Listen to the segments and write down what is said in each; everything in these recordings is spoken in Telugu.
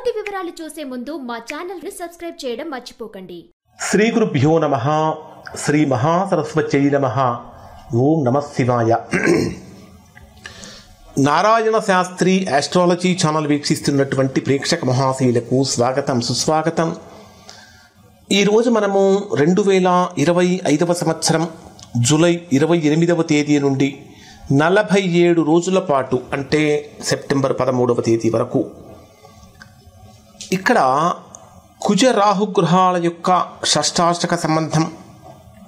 పూర్తి వివరాలు చూసే ముందు మా ఛానల్ ని సబ్స్క్రైబ్ చేయడం మర్చిపోకండి. శ్రీ గురుభ్యో నమః. శ్రీ మహాసరస్వత్యై నమః. ఓం నమః శివాయ. నారాయణ శాస్త్రి ఆస్ట్రాలజీ ఛానల్ వీక్షిస్తున్నటువంటి ప్రేక్షక మహాశయులకు స్వాగతం, సుస్వాగతం. ఈరోజు మనము 2025 సంవత్సరం జూలై 28వ తేదీ నుండి 47 రోజుల పాటు అంటే సెప్టెంబర్ 13వ తేదీ వరకు ఇక్కడ కుజ రాహు గ్రహాల యొక్క షష్టాష్టక సంబంధం,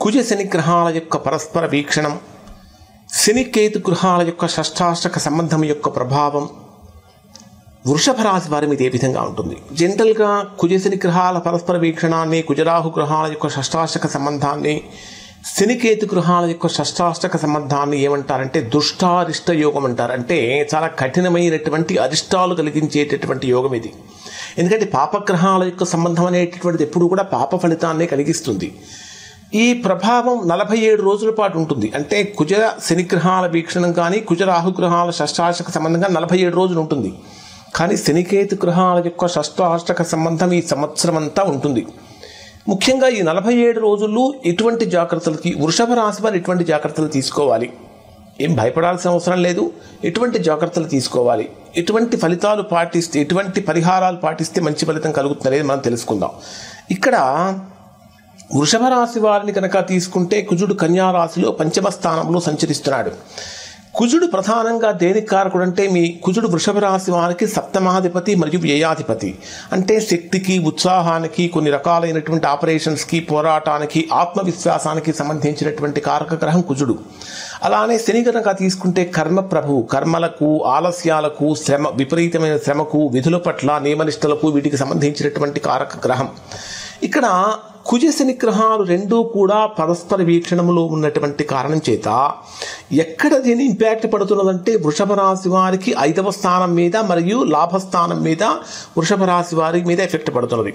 కుజ శని గ్రహాల యొక్క పరస్పర వీక్షణం, శని కేతు గ్రహాల యొక్క షష్టాష్టక సంబంధం యొక్క ప్రభావం వృషభ రాశి వారి మీద ఏ విధంగా ఉంటుంది. జనరల్గా కుజ శని గ్రహాల పరస్పర వీక్షణాన్ని, కుజరాహు గ్రహాల యొక్క షష్టాష్టక సంబంధాన్ని, శనికేతు గృహాల యొక్క షష్టాష్టక సంబంధాన్ని ఏమంటారంటే దుష్టారిష్ట యోగం అంటారు. అంటే చాలా కఠినమైనటువంటి అరిష్టాలు కలిగించేటటువంటి యోగం ఇది. ఎందుకంటే పాపగ్రహాల యొక్క సంబంధం అనేటటువంటిది ఎప్పుడు కూడా పాప ఫలితాన్ని కలిగిస్తుంది. ఈ ప్రభావం 47 రోజుల పాటు ఉంటుంది. అంటే కుజ శనిగ్రహాల వీక్షణం కానీ కుజ రాహుగ్రహాల షష్టాష్టక సంబంధంగా 47 రోజులు ఉంటుంది. కానీ శనికేతు గ్రహాల యొక్క షష్టాష్టక సంబంధం ఈ సంవత్సరం అంతా ఉంటుంది. ముఖ్యంగా ఈ 47 రోజుల్లో ఎటువంటి జాగ్రత్తలకి వృషభ రాశి వారు ఎటువంటి జాగ్రత్తలు తీసుకోవాలి, ఏం భయపడాల్సిన అవసరం లేదు, ఎటువంటి జాగ్రత్తలు తీసుకోవాలి, ఎటువంటి ఫలితాలు పాటిస్తే, ఎటువంటి పరిహారాలు పాటిస్తే మంచి ఫలితం కలుగుతుందనేది మనం తెలుసుకుందాం. ఇక్కడ వృషభ రాశి వారిని కనుక తీసుకుంటే కుజుడు కన్యా రాశిలో పంచమ స్థానంలో సంచరిస్తున్నాడు. కుజుడు ప్రధానంగా దేనికి కారకుడు అంటే మీ కుజుడు వృషభ రాశి వారికి సప్తమాధిపతి మరియు వ్యయాధిపతి. అంటే శక్తికి, ఉత్సాహానికి, కొన్ని రకాలైనటువంటి ఆపరేషన్స్కి, పోరాటానికి, ఆత్మవిశ్వాసానికి సంబంధించినటువంటి కారక గ్రహం కుజుడు. అలానే శని కనుక తీసుకుంటే కర్మ ప్రభు, కర్మలకు, ఆలస్యాలకు, శ్రమ, విపరీతమైన శ్రమకు, విధుల పట్ల నియమనిష్టలకు, వీటికి సంబంధించినటువంటి కారక గ్రహం. ఇక్కడ కుజ శని గ్రహాలు రెండూ కూడా పరస్పర వీక్షణములో ఉన్నటువంటి కారణం చేత ఎక్కడ దీని ఇంపాక్ట్ పడుతున్నదంటే వృషభ రాశి వారికి 5వ స్థానం మీద మరియు లాభస్థానం మీద వృషభ రాశి వారి మీద ఎఫెక్ట్ పడుతున్నది.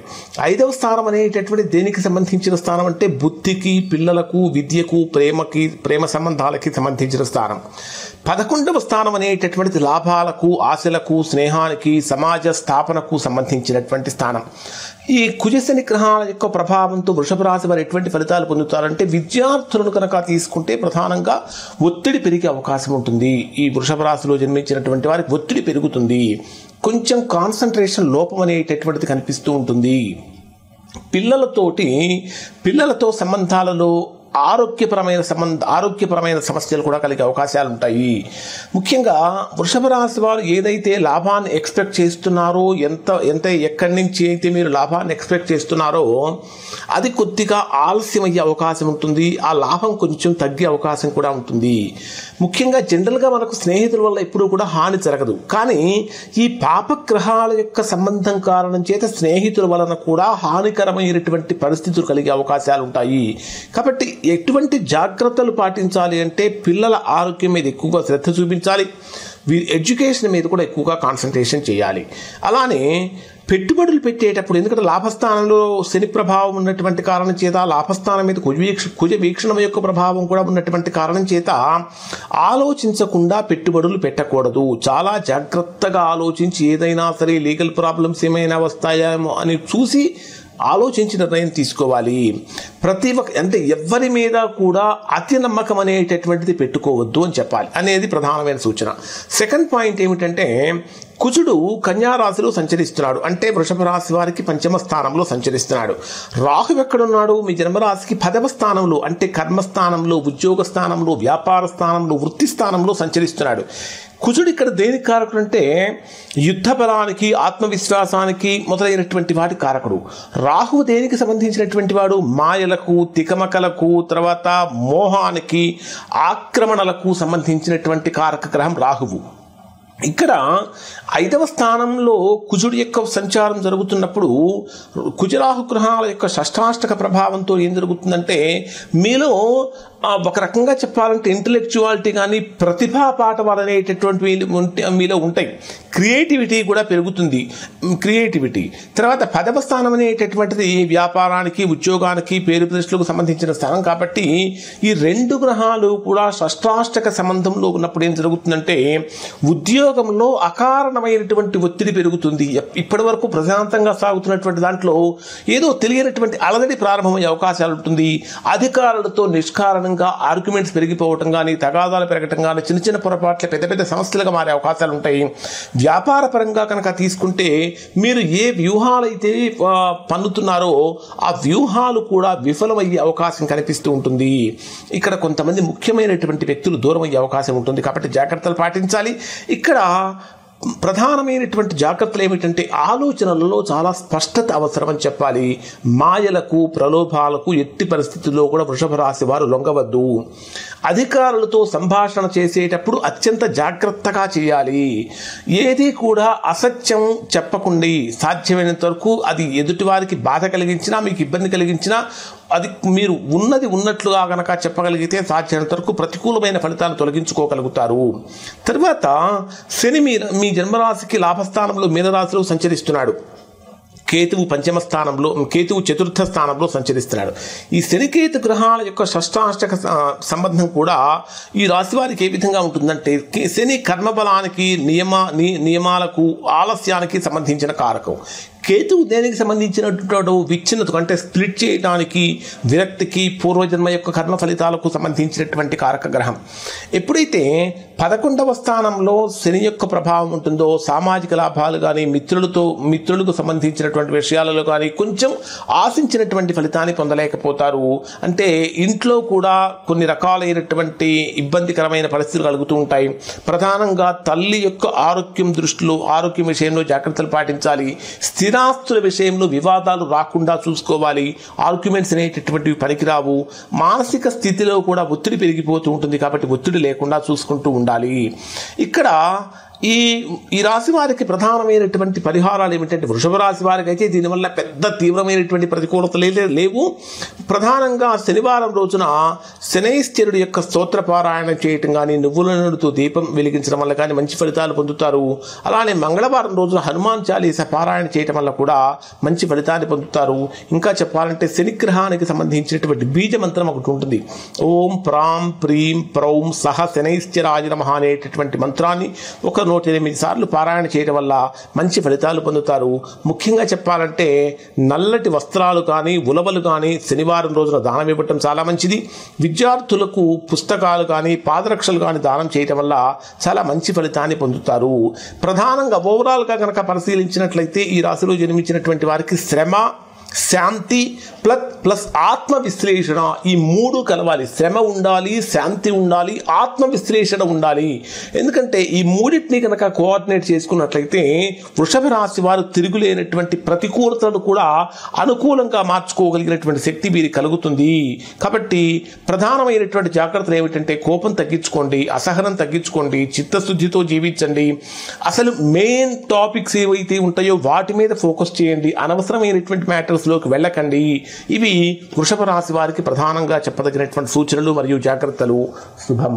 5వ స్థానం అనేటటువంటి దేనికి సంబంధించిన స్థానం అంటే బుద్ధికి, పిల్లలకు, విద్యకు, ప్రేమ సంబంధాలకి సంబంధించిన స్థానం. 11వ స్థానం అనేటటువంటిది లాభాలకు, ఆశలకు, స్నేహానికి, సమాజ స్థాపనకు సంబంధించినటువంటి స్థానం. ఈ కుజశని గ్రహాల యొక్క ప్రభావంతో వృషభ రాశి వారు ఎటువంటి ఫలితాలు పొందుతారంటే విద్యార్థులను కనుక తీసుకుంటే ప్రధానంగా ఒత్తిడి పెరిగే అవకాశం ఉంటుంది. ఈ వృషభ రాశిలో జన్మించినటువంటి వారికి ఒత్తిడి పెరుగుతుంది, కొంచెం కాన్సన్ట్రేషన్ లోపం అనేటటువంటిది కనిపిస్తూ ఉంటుంది. పిల్లలతో సంబంధాలలో ఆరోగ్యపరమైన సమస్యలు కూడా కలిగే అవకాశాలు ఉంటాయి. ముఖ్యంగా వృషభ రాశి వారు ఏదైతే లాభాన్ని ఎక్స్పెక్ట్ చేస్తున్నారో, ఎక్కడి నుంచి అయితే మీరు లాభాన్ని ఎక్స్పెక్ట్ చేస్తున్నారో అది కొద్దిగా ఆలస్యం అయ్యే అవకాశం ఉంటుంది. ఆ లాభం కొంచెం తగ్గే అవకాశం కూడా ఉంటుంది. ముఖ్యంగా జనరల్గా మనకు స్నేహితుల వల్ల ఎప్పుడూ కూడా హాని జరగదు. కానీ ఈ పాపగ్రహాల యొక్క సంబంధం కారణం చేత స్నేహితుల వలన కూడా హానికరమైనటువంటి పరిస్థితులు కలిగే అవకాశాలు ఉంటాయి. కాబట్టి ఎటువంటి జాగ్రత్తలు పాటించాలి అంటే పిల్లల ఆరోగ్యం మీద ఎక్కువగా శ్రద్ధ చూపించాలి, ఎడ్యుకేషన్ మీద కూడా ఎక్కువగా కాన్సన్ట్రేషన్ చేయాలి. అలానే పెట్టుబడులు పెట్టేటప్పుడు, ఎందుకంటే లాభస్థానంలో శని ప్రభావం ఉన్నటువంటి కారణం చేత లాభస్థానం మీద కుజ వీక్షణం యొక్క ప్రభావం కూడా ఉన్నటువంటి కారణం చేత ఆలోచించకుండా పెట్టుబడులు పెట్టకూడదు. చాలా జాగ్రత్తగా ఆలోచించి ఏదైనా సరే లీగల్ ప్రాబ్లమ్స్ ఏమైనా వస్తాయేమో అని చూసి ఆలోచించి నిర్ణయం తీసుకోవాలి. అంటే ఎవరి మీద కూడా అతి నమ్మకం అనేటటువంటిది పెట్టుకోవద్దు అని చెప్పాలి అనేది ప్రధానమైన సూచన. సెకండ్ పాయింట్ ఏమిటంటే కుజుడు కన్యా రాశిలో సంచరిస్తున్నాడు. అంటే వృషభ రాశి వారికి 5వ స్థానంలో సంచరిస్తున్నాడు. రాహు ఎక్కడున్నాడు? మీ జన్మరాశికి 10వ స్థానంలో, అంటే కర్మస్థానంలో, ఉద్యోగ స్థానంలో, వ్యాపార స్థానంలో, వృత్తి స్థానంలో సంచరిస్తున్నాడు. కుజుడు ఇక్కడ దేనికి కారకుడు అంటే యుద్ధ బలానికి, ఆత్మవిశ్వాసానికి మొదలైనటువంటి వాటి కారకుడు. రాహువు దేనికి సంబంధించినటువంటి వాడు? మాయలకు, తికమకలకు, తర్వాత మోహానికి, ఆక్రమణలకు సంబంధించినటువంటి కారక గ్రహం రాహువు. ఇక్కడ 5వ స్థానంలో కుజుడి యొక్క సంచారం జరుగుతున్నప్పుడు కుజరాహు గ్రహాల యొక్క షష్టాష్టక ప్రభావంతో ఏం జరుగుతుందంటే మీలో ఒక రకంగా చెప్పాలంటే ఇంటలెక్చువాలిటీ కానీ ప్రతిభా పాఠవాలు అనేటటువంటి మీలో ఉంటాయి. క్రియేటివిటీ కూడా పెరుగుతుంది. తర్వాత 10వ స్థానం అనేటటువంటిది వ్యాపారానికి, ఉద్యోగానికి, పేరు ప్రతిష్టలకు సంబంధించిన స్థానం. కాబట్టి ఈ 2 గ్రహాలు కూడా షష్టాష్టక సంబంధంలో ఉన్నప్పుడు ఏం జరుగుతుందంటే ఉద్యోగ ఉద్యోగంలో అకారణమైనటువంటి ఒత్తిడి పెరుగుతుంది. ఇప్పటి వరకు ప్రశాంతంగా సాగుతున్నటువంటి దాంట్లో ఏదో తెలియనటువంటి అలజడి ప్రారంభమయ్యే అవకాశాలు ఉంటుంది. అధికారులతో నిష్కారణంగా ఆర్గ్యుమెంట్స్ పెరిగిపోవటం కానీ, తగాదాలు పెరగటం కానీ, చిన్న చిన్న పొరపాట్ల పెద్ద పెద్ద సమస్యలుగా మారే అవకాశాలు ఉంటాయి. వ్యాపార పరంగా కనుక తీసుకుంటే మీరు ఏ వ్యూహాలైతే పన్నుతున్నారో ఆ వ్యూహాలు కూడా విఫలమయ్యే అవకాశం కనిపిస్తూ ఉంటుంది. ఇక్కడ కొంతమంది ముఖ్యమైనటువంటి వ్యక్తులు దూరం అయ్యే అవకాశం ఉంటుంది కాబట్టి జాగ్రత్తలు పాటించాలి. ఇక్కడ ప్రధానమైనటువంటి జాగ్రత్తలు ఏమిటంటే ఆలోచనలలో చాలా స్పష్టత అవసరం అని చెప్పాలి. మాయలకు, ప్రలోభాలకు ఎట్టి పరిస్థితుల్లో కూడా వృషభ రాశి వారు లొంగవద్దు. అధికారులతో సంభాషణ చేసేటప్పుడు అత్యంత జాగ్రత్తగా చేయాలి. ఏది కూడా అసత్యం చెప్పకుండా సాధ్యమైనంత వరకు అది ఎదుటివారికి బాధ కలిగించినా, మీకు ఇబ్బంది కలిగించినా అది మీరు ఉన్నది ఉన్నట్లుగా గనక చెప్పగలిగితే సాధ్యమైనంత వరకు ప్రతికూలమైన ఫలితాలను తొలగించుకోగలుగుతారు. తర్వాత శని మీ జన్మరాశికి లాభస్థానంలో మీనరాశిలో సంచరిస్తున్నాడు. కేతువు పంచమ స్థానంలో, కేతువు చతుర్థ స్థానంలో సంచరిస్తున్నాడు. ఈ శనికేతు గ్రహాల యొక్క షష్టాష్టక సంబంధం కూడా ఈ రాశి వారికి ఏ విధంగా ఉంటుందంటే, శని కర్మబలానికి, నియమాలకు, ఆలస్యానికి సంబంధించిన కారకం. కేతువు దేనికి సంబంధించినటువంటి విచ్ఛిన్నత అంటే స్ప్లిట్ చేయడానికి, విరక్తికి, పూర్వజన్మ యొక్క కర్మ ఫలితాలకు సంబంధించినటువంటి కారక గ్రహం. ఎప్పుడైతే 11వ స్థానంలో శని యొక్క ప్రభావం ఉంటుందో సామాజిక లాభాలు కానీ, మిత్రులకు సంబంధించినటువంటి విషయాలలో కానీ కొంచెం ఆశించినటువంటి ఫలితాన్ని పొందలేకపోతారు. అంటే ఇంట్లో కూడా కొన్ని రకాలైనటువంటి ఇబ్బందికరమైన పరిస్థితులు కలుగుతూ ఉంటాయి. ప్రధానంగా తల్లి యొక్క ఆరోగ్యం విషయంలో జాగ్రత్తలు పాటించాలి. స్థిరాస్తుల విషయంలో వివాదాలు రాకుండా చూసుకోవాలి. ఆర్గ్యుమెంట్స్ అనేటటువంటివి పనికిరావు. మానసిక స్థితిలో కూడా ఒత్తిడి పెరిగిపోతూ ఉంటుంది కాబట్టి ఒత్తిడి లేకుండా చూసుకుంటూ ఉండాలి. ఇక్కడ ఈ రాశి వారికి ప్రధానమైనటువంటి పరిహారాలు ఏమిటంటే, వృషభ రాశి వారికి అయితే దీనివల్ల పెద్ద తీవ్రమైనటువంటి ప్రతికూలతలు లేవు. ప్రధానంగా శనివారం రోజున శనైశ్చరుడు యొక్క స్తోత్ర పారాయణం చేయటం కానీ, నువ్వుల నూనెతో దీపం వెలిగించడం వల్ల కానీ మంచి ఫలితాలు పొందుతారు. అలానే మంగళవారం రోజున హనుమాన్ చాలీసా పారాయణ చేయటం వల్ల కూడా మంచి ఫలితాన్ని పొందుతారు. ఇంకా చెప్పాలంటే శనిగ్రహానికి సంబంధించినటువంటి బీజ మంత్రం ఒకటి ఉంటుంది. ఓం ప్రాం ప్రీం ప్రౌం సహ శనైశ్చరాయ నమః అనేటటువంటి మంత్రాన్ని 108 సార్లు పారాయణ చేయడం వల్ల మంచి ఫలితాలు పొందుతారు. ముఖ్యంగా చెప్పాలంటే నల్లటి వస్త్రాలు కానీ, ఉలవలు కానీ శనివారం రోజున దానం ఇవ్వటం చాలా మంచిది. విద్యార్థులకు పుస్తకాలు కానీ, పాదరక్షలు కానీ దానం చేయటం వల్ల చాలా మంచి ఫలితాన్ని పొందుతారు. ప్రధానంగా ఓవరాల్గా కనుక పరిశీలించినట్లయితే ఈ రాశిలో జన్మించినటువంటి వారికి శ్రమ, శాంతి ప్లస్ ఆత్మ విశ్లేషణ ఈ మూడు కలవాలి. శ్రమ ఉండాలి, శాంతి ఉండాలి, ఆత్మ విశ్లేషణ ఉండాలి. ఎందుకంటే ఈ మూడింటిని కనుక కోఆర్డినేట్ చేసుకున్నట్లయితే వృషభ రాశి వారు తిరుగులేనటువంటి ప్రతికూలతలు కూడా అనుకూలంగా మార్చుకోగలిగినటువంటి శక్తి వీరికి కలుగుతుంది. కాబట్టి ప్రధానమైనటువంటి జాగ్రత్తలు ఏమిటంటే కోపం తగ్గించుకోండి, అసహనం తగ్గించుకోండి, చిత్తశుద్ధితో జీవించండి. అసలు మెయిన్ టాపిక్స్ ఏవైతే ఉంటాయో వాటి మీద ఫోకస్ చేయండి. అనవసరమైనటువంటి మ్యాటర్స్లోకి వెళ్ళకండి. ఇవి వృషభ రాశి వారికి ప్రధానంగా చెప్పదగినటువంటి సూచనలు మరియు జాగ్రత్తలు. శుభం.